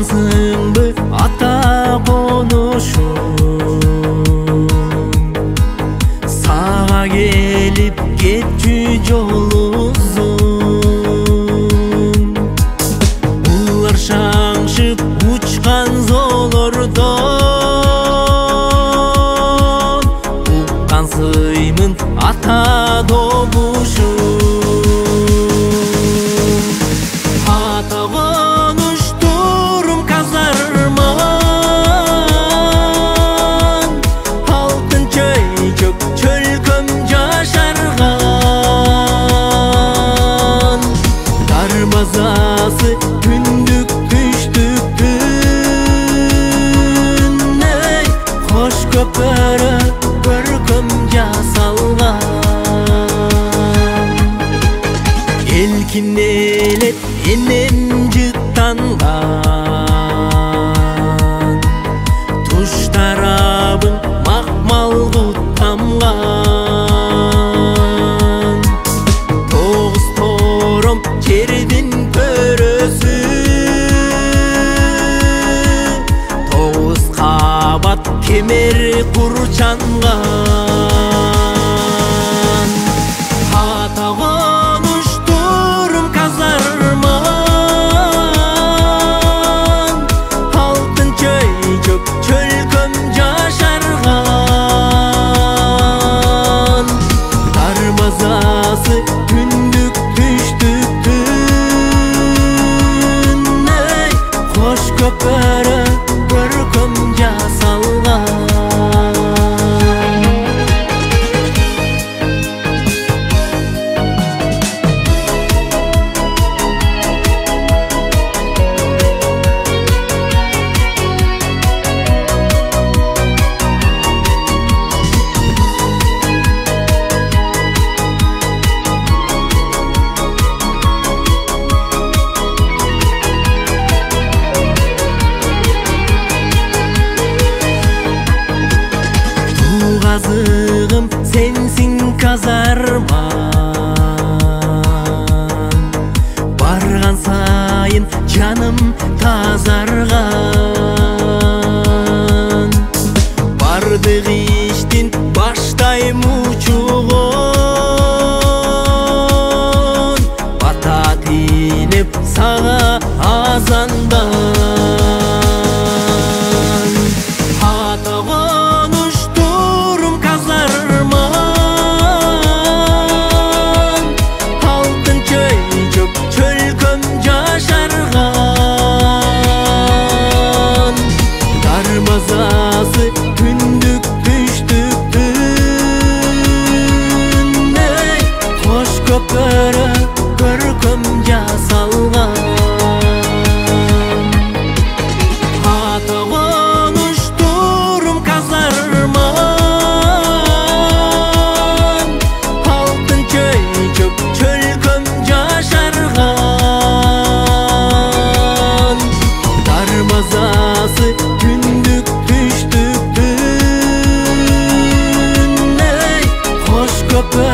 Уккансыңбы ата конушум, сага келип кетчү жолузун. Улар шаңшып учкан зоолордон, уккансыймын ата добушум. Күндүк түштүктүн кош көпөрө көркөм жасалган. Элкин элеп энем жыттанган, туш тарабың макмалгы тамган. Тогуз тором жердин көрөсү, тогуз кабат кемер курчанган. Ата конуштурум казарман, алтын чөйчөк чөлкөм жашарган. Дарбазасы күндүк түштүктүн кош көпөрө көркөм жасалган. Азыгым сенсиң казарман, барган сайын жаным тазарган. Бардык иштин баштайм учугон, бата тилеп сага азандан. Дарбазасы күндүк түштүктүн кош көпөрө көркөм жасалган. Ата конуштурум казарман, алтын чөйчөк чөлкөм жашарган. Дарбазасы күндүк түштүктүн кош көпөрө